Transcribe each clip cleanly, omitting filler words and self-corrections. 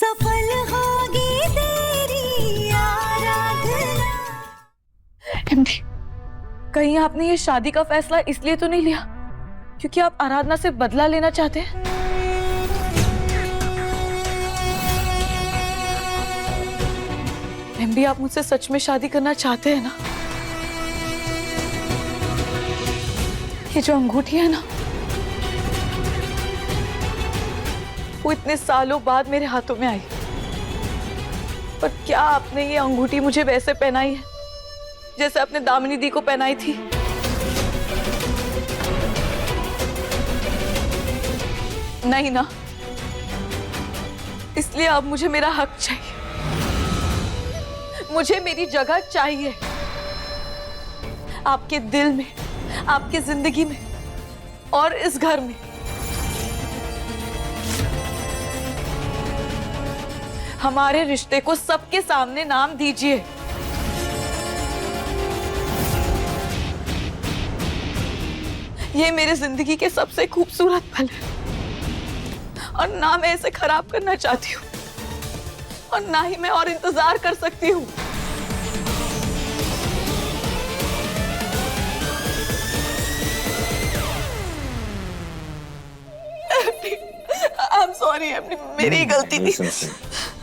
सफल होगी तेरी आराधना। एमडी, कहीं आपने ये शादी का फैसला इसलिए तो नहीं लिया क्योंकि आप आराधना से बदला लेना चाहते हैं? एमडी, आप मुझसे सच में शादी करना चाहते हैं ना? ये जो अंगूठी है ना, वो इतने सालों बाद मेरे हाथों में आई, पर क्या आपने ये अंगूठी मुझे वैसे पहनाई है जैसे आपने दामिनी दी को पहनाई थी? नहीं ना, इसलिए अब मुझे मेरा हक चाहिए, मुझे मेरी जगह चाहिए आपके दिल में, आपकी जिंदगी में और इस घर में। हमारे रिश्ते को सबके सामने नाम दीजिए। ये मेरे जिंदगी के सबसे खूबसूरत पल है और ना मैं इसे खराब करना चाहती हूँ और ना ही मैं और इंतजार कर सकती हूँ। I'm sorry, मेरी गलती थी।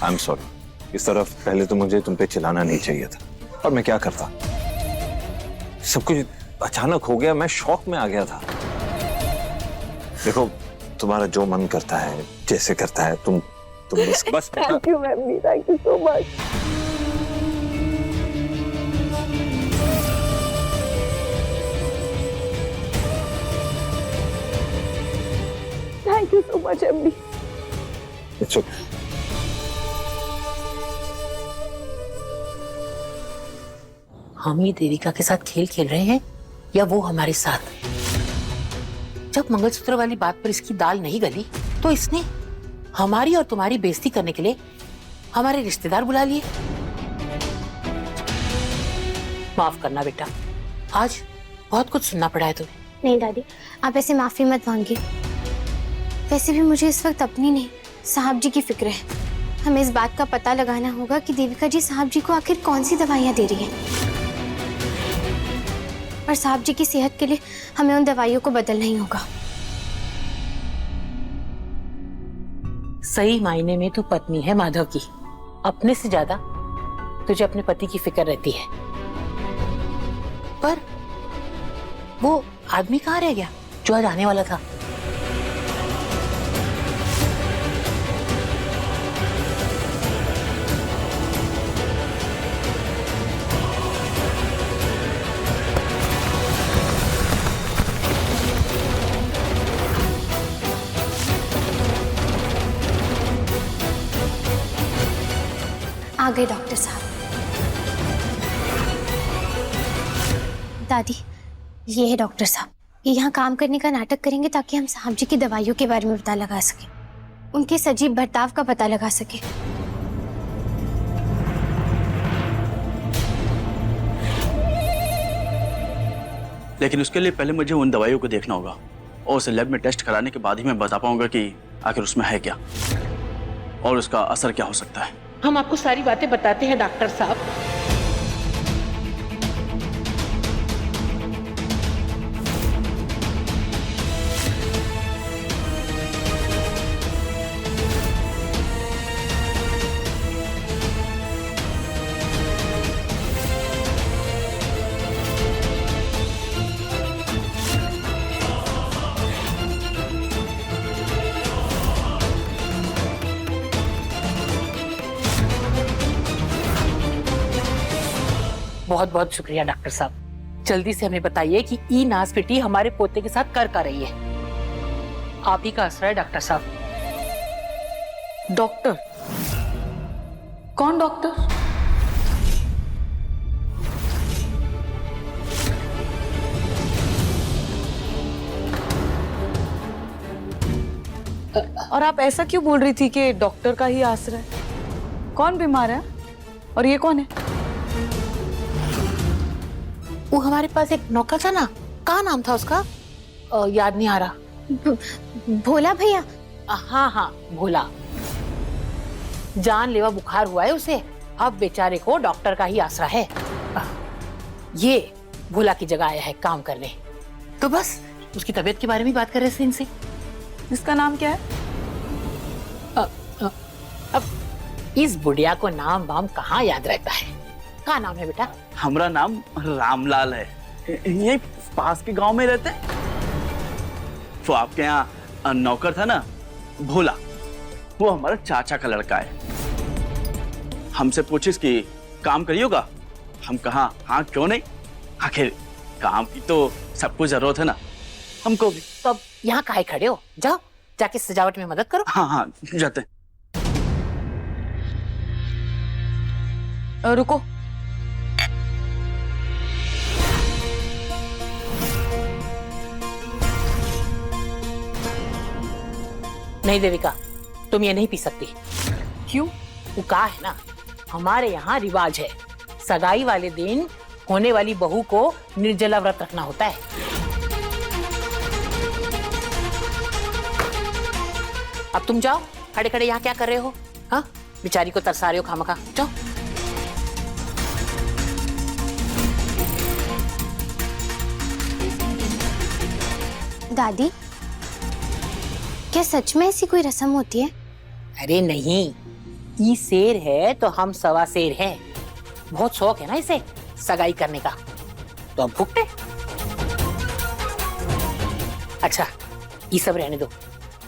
I'm sorry। इस तरफ पहले तो मुझे तुम पे चिल्लाना नहीं चाहिए था, और मैं क्या करता? सब कुछ अचानक हो गया, मैं शॉक में आ गया था। देखो, तुम्हारा जो मन करता है, जैसे करता है, तुम बस thank you ma'am, thank you so much. Thank you so much MD. It's okay. हम ये देविका के साथ खेल खेल रहे हैं या वो हमारे साथ? जब मंगलसूत्र वाली बात पर इसकी दाल नहीं गली तो इसने हमारी और तुम्हारी बेइज्जती करने के लिए हमारे रिश्तेदार बुला लिए। माफ करना बेटा, आज बहुत कुछ सुनना पड़ा है तुम्हें। नहीं दादी, आप ऐसे माफी मत मांगिए। वैसे भी मुझे इस वक्त अपनी नहीं, साहब जी की फिक्र है। हमें इस बात का पता लगाना होगा कि देविका जी साहब जी को आखिर कौन सी दवाइयाँ दे रही हैं, और साहब जी की सेहत के लिए हमें उन दवाइयों को बदलना ही होगा। सही मायने में तू पत्नी है माधव की, अपने से ज्यादा तुझे अपने पति की फिक्र रहती है। पर वो आदमी कहाँ रह गया जो आज आने वाला था? आ गए डॉक्टर साहब। दादी, ये है डॉक्टर साहब। ये यहाँ काम करने का नाटक करेंगे ताकि हम साहब जी की दवाइयों के बारे में पता लगा सके, उनके सजीव बर्ताव का पता लगा सके। लेकिन उसके लिए पहले मुझे उन दवाइयों को देखना होगा और उसे लैब में टेस्ट कराने के बाद ही मैं बता पाऊंगा कि आखिर उसमें है क्या और उसका असर क्या हो सकता है। हम आपको सारी बातें बताते हैं डॉक्टर साहब। बहुत बहुत शुक्रिया डॉक्टर साहब। जल्दी से हमें बताइए कि ई नासपिटी हमारे पोते के साथ कर रही है। आप ही का असर है डॉक्टर साहब। डॉक्टर? कौन डॉक्टर? और आप ऐसा क्यों बोल रही थी कि डॉक्टर का ही आसरा है? कौन बीमार है और ये कौन है? वो हमारे पास एक नौकर था ना, क्या नाम था उसका? याद नहीं आ रहा। भोला भैया। हाँ हाँ, भोला। जानलेवा बुखार हुआ है उसे। अब बेचारे को डॉक्टर का ही आसरा है। ये भोला की जगह आया है काम करने, तो बस उसकी तबीयत के बारे में बात कर रहे थे इनसे। इसका नाम क्या है? अब इस बुढ़िया को नाम वाम कहाँ याद रहता है? क्या नाम है बेटा? हमारा नाम रामलाल है, यही पास के गांव में रहते हैं। वो आपके यहाँ नौकर था ना भोला, वो हमारा चाचा का लड़का है। हमसे पूछिस कि काम करिएगा, हम कहा हाँ क्यों नहीं, आखिर काम की तो सबको जरूरत है ना, हमको भी। तो अब यहाँ काहे खड़े हो? जाओ जाके सजावट में मदद करो। हाँ हाँ जाते हैं। रुको, नहीं देविका, तुम ये नहीं पी सकती। क्यों? वो कहा है ना, हमारे यहाँ रिवाज है, सगाई वाले दिन होने वाली बहू को निर्जला व्रत रखना होता है। अब तुम जाओ, खड़े खड़े यहाँ क्या कर रहे हो? हाँ, बेचारी को तरसा रहे हो खामखा। जाओ। दादी, क्या सच में ऐसी कोई रस्म होती है? अरे नहीं, ई शेर है तो हम सवा शेर हैं। बहुत शौक है ना इसे सगाई करने का, तो अब भुगते। अच्छा, ये सब रहने दो,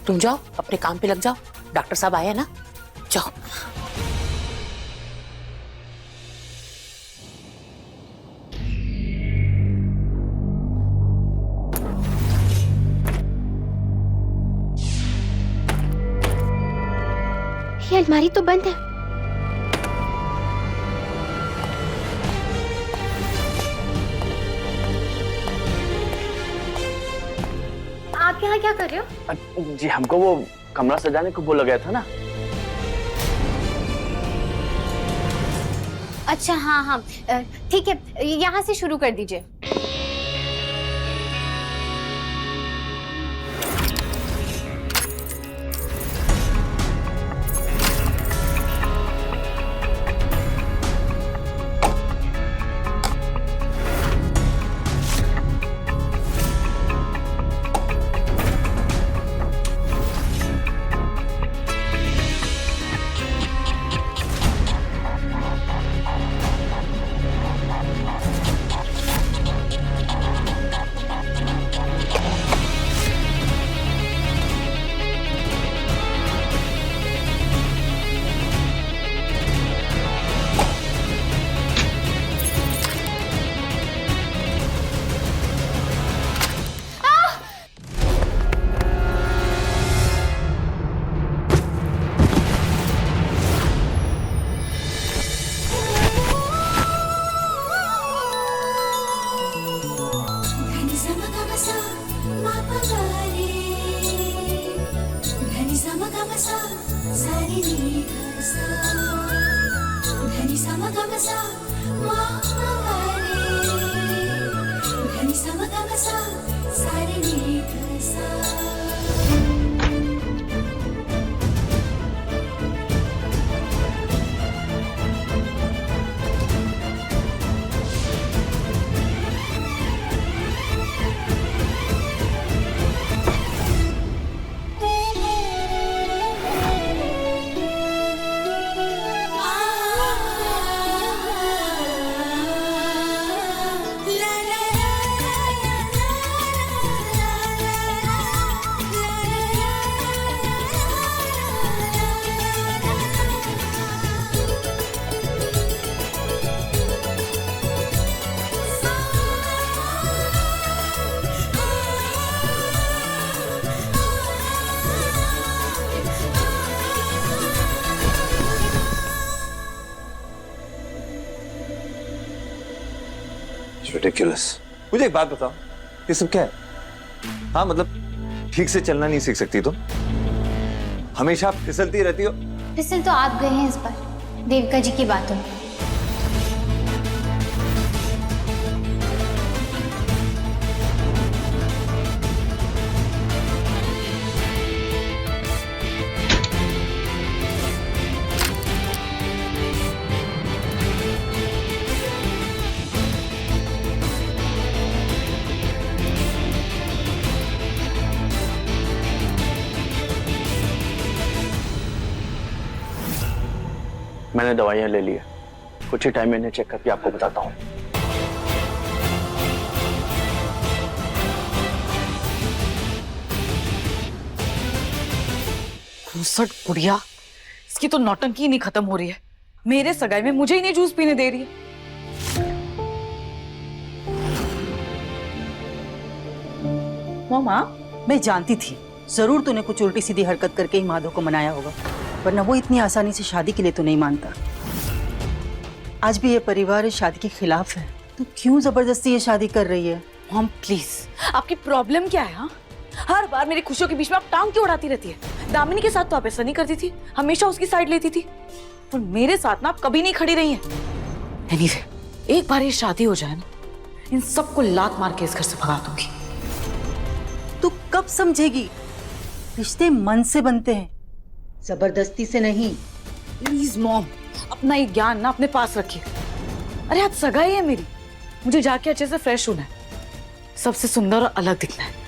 तुम जाओ अपने काम पे लग जाओ। डॉक्टर साहब आए हैं ना, जाओ। ये अलमारी तो बंद है। आप यहाँ क्या कर रहे हो? जी हमको वो कमरा सजाने को बोला गया था ना। अच्छा हाँ हाँ, ठीक है, यहाँ से शुरू कर दीजिए। Ridiculous. मुझे एक बात बताओ, ये सब क्या है? हाँ मतलब ठीक से चलना नहीं सीख सकती तुम? हमेशा आप फिसलती रहती हो। फिसल तो आप गए हैं इस बार, देविका जी की बातों में। मैंने दवाइयाँ ले ली है, कुछ ही टाइम में इन्हें चेक करके आपको बताता हूँ। घूसट बुढ़िया, इसकी तो नौटंकी ही नहीं खत्म हो रही है। मेरे सगाई में मुझे ही नहीं जूस पीने दे रही है। मामा, मैं जानती थी जरूर तूने कुछ उल्टी सीधी हरकत करके ही माधव को मनाया होगा, वरना वो इतनी आसानी से शादी के लिए तो नहीं मानता। आज भी ये परिवार इस शादी के खिलाफ है, तो क्यों जबरदस्ती ये शादी कर रही है? मॉम प्लीज, आपकी प्रॉब्लम क्या है? हाँ, हर बार मेरी खुशियों के बीच में आप टांग क्यों उड़ाती रहती है? दामिनी के साथ तो आप ऐसा नहीं करती थी, हमेशा उसकी साइड लेती थी, और मेरे साथ ना आप कभी नहीं खड़ी रही हैं। एनीवे, एक बार ये शादी हो जाए ना, इन सबको लात मार के इस घर से भगा दूंगी। तू कब समझेगी? रिश्ते मन से बनते हैं, जबरदस्ती से नहीं। प्लीज मॉम, अपना ये ज्ञान ना अपने पास रखिए। अरे आज सगाई है मेरी, मुझे जाके अच्छे से फ्रेश होना है, सबसे सुंदर और अलग दिखना है।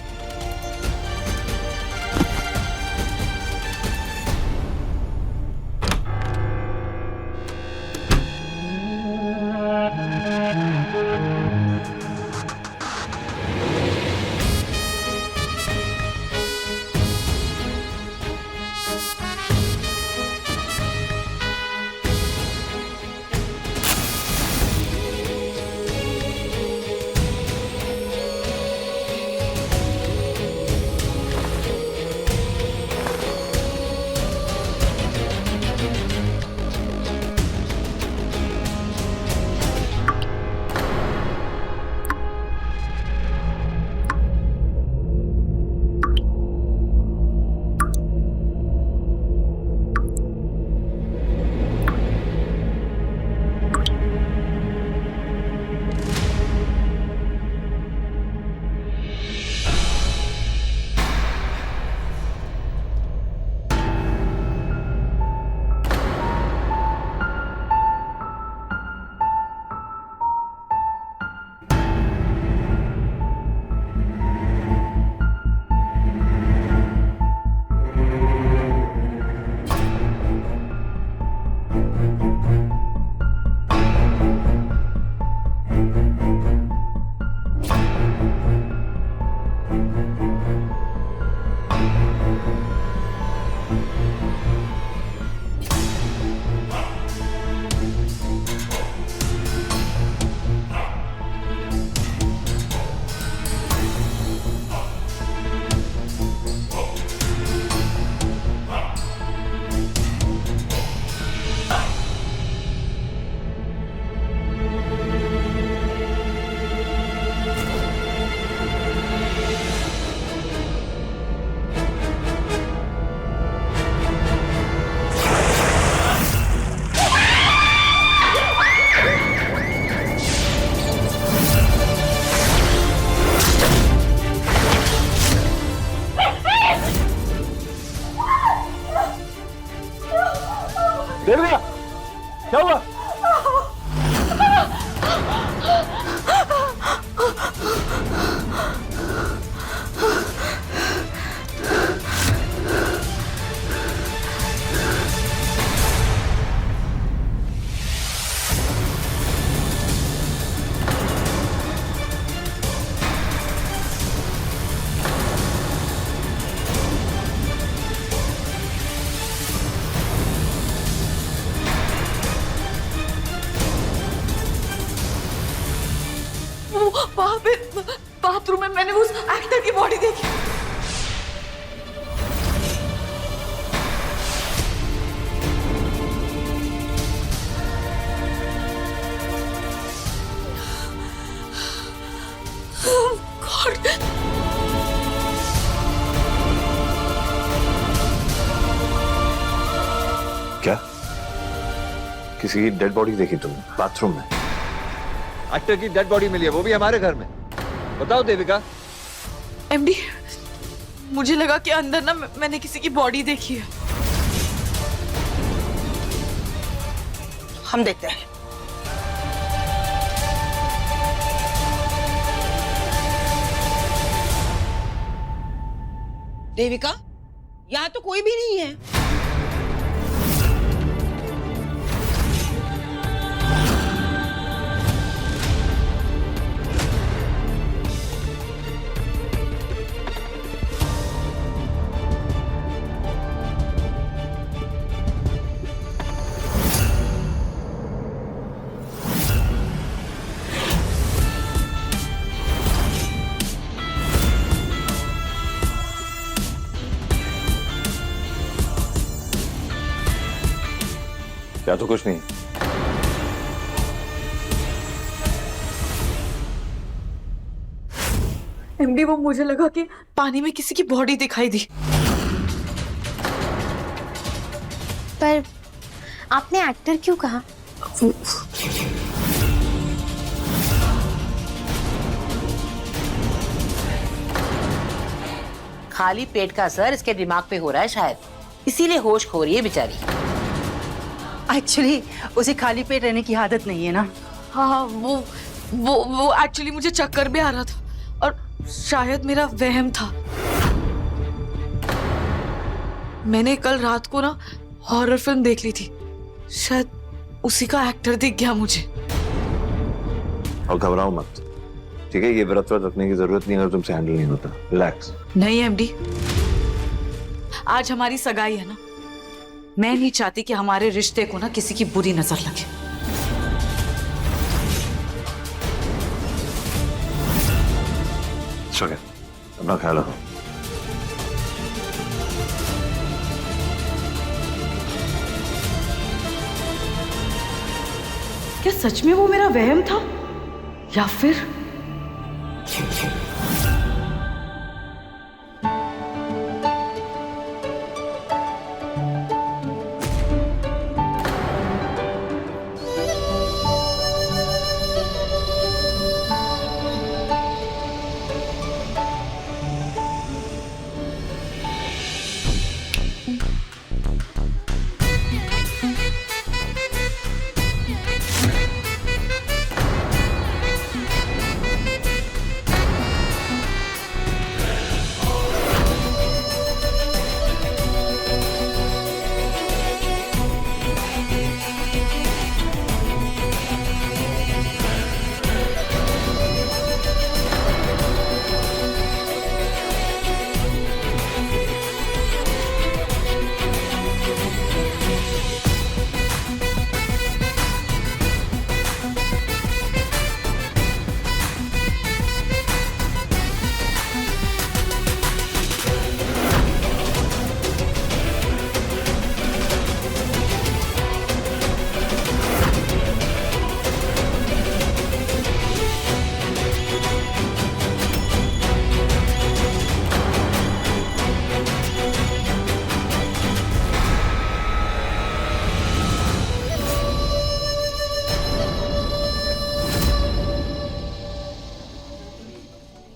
देविका, क्या हुआ? वहां पे बाथरूम में मैंने उस एक्टर की बॉडी देखी। गॉड, क्या किसी की डेड बॉडी देखी तुमने बाथरूम में? एक्टर की डेड बॉडी मिली है, वो भी हमारे घर में। बताओ देविका। एमडी, मुझे लगा कि अंदर ना मैंने किसी की बॉडी देखी है। हम देखते हैं। देविका, यहाँ तो कोई भी नहीं है। या तो कुछ नहीं। एमडी, वो मुझे लगा कि पानी में किसी की बॉडी दिखाई दी। पर आपने एक्टर क्यों कहा? खाली पेट का असर इसके दिमाग पे हो रहा है शायद, इसीलिए होश खो रही है बेचारी। एक्चुअली उसे खाली पेट रहने की आदत नहीं है ना। हाँ, वो एक्चुअली मुझे चक्कर भी आ रहा था और शायद मेरा वहम था। मैंने कल रात को ना हॉरर फिल्म देख ली थी, शायद उसी का एक्टर दिख गया मुझे। और घबराओ मत, ठीक है? ये व्रत रखने की जरूरत नहीं, अगर तुमसे हैंडल नहीं होता। रिलैक्स। नहीं एमडी, आज हमारी सगाई है ना, मैं नहीं चाहती कि हमारे रिश्ते को ना किसी की बुरी नजर लगे। शुक्र, अपना ख्याल रखो। क्या सच में वो मेरा वहम था या फिर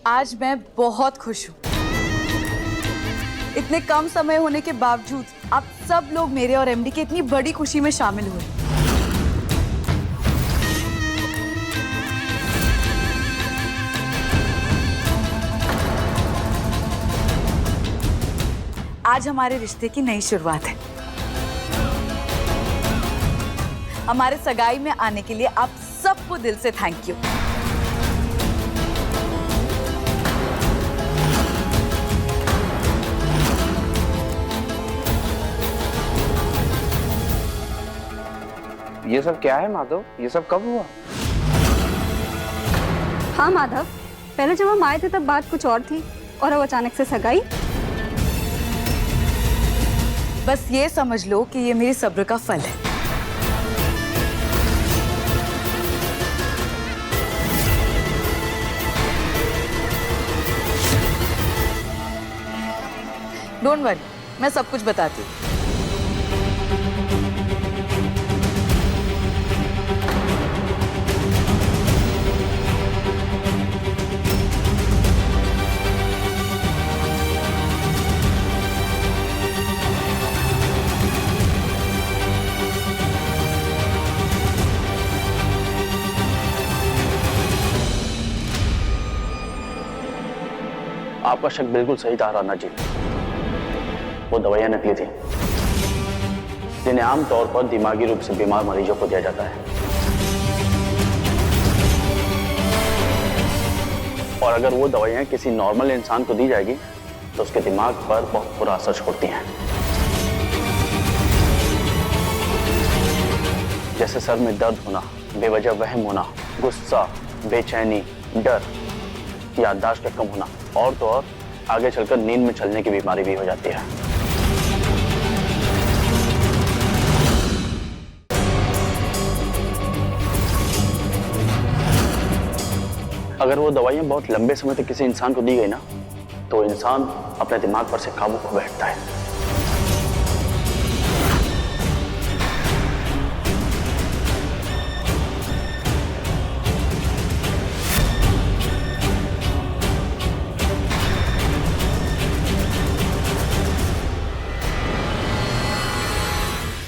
आज मैं बहुत खुश हूँ। इतने कम समय होने के बावजूद आप सब लोग मेरे और एमडी की इतनी बड़ी खुशी में शामिल हुए। आज हमारे रिश्ते की नई शुरुआत है। हमारे सगाई में आने के लिए आप सबको दिल से थैंक यू। ये सब क्या है माधव? ये सब कब हुआ? हाँ माधव, पहले जब हम आए थे तब बात कुछ और थी और अब अचानक से सगाई। बस ये समझ लो कि ये मेरी सब्र का फल है। डोंट वरी, मैं सब कुछ बताती हूँ। आपका शक बिल्कुल सही था राणा जी। वो दवाइयां नकली थी, जिन्हें आमतौर पर दिमागी रूप से बीमार मरीजों को दिया जाता है। और अगर वो दवाइयां किसी नॉर्मल इंसान को दी जाएगी तो उसके दिमाग पर बहुत बुरा असर छोड़ती हैं, जैसे सर में दर्द होना, बेवजह वहम होना, गुस्सा, बेचैनी, डर, याददाश्त का कम होना और तो और आगे चलकर नींद में चलने की बीमारी भी हो जाती है। अगर वो दवाइयां बहुत लंबे समय तक किसी इंसान को दी गई ना, तो इंसान अपने दिमाग पर से काबू खो बैठता है।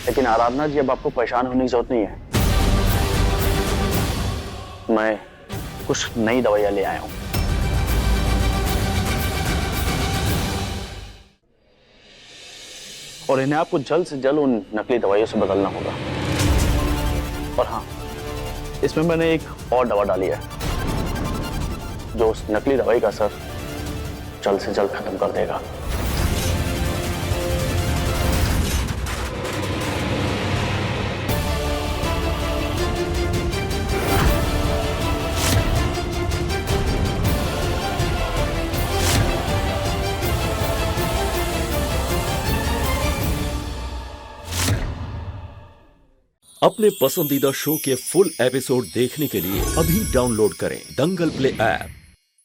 लेकिन आराधना जी, अब आपको परेशान होने की जरूरत नहीं है। मैं कुछ नई दवाइयां ले आया हूं। और इन्हें आपको जल्द से जल्द उन नकली दवाइयों से बदलना होगा। और हाँ, इसमें मैंने एक और दवा डाली है जो उस नकली दवाई का असर जल्द से जल्द खत्म कर देगा। अपने पसंदीदा शो के फुल एपिसोड देखने के लिए अभी डाउनलोड करें दंगल प्ले ऐप।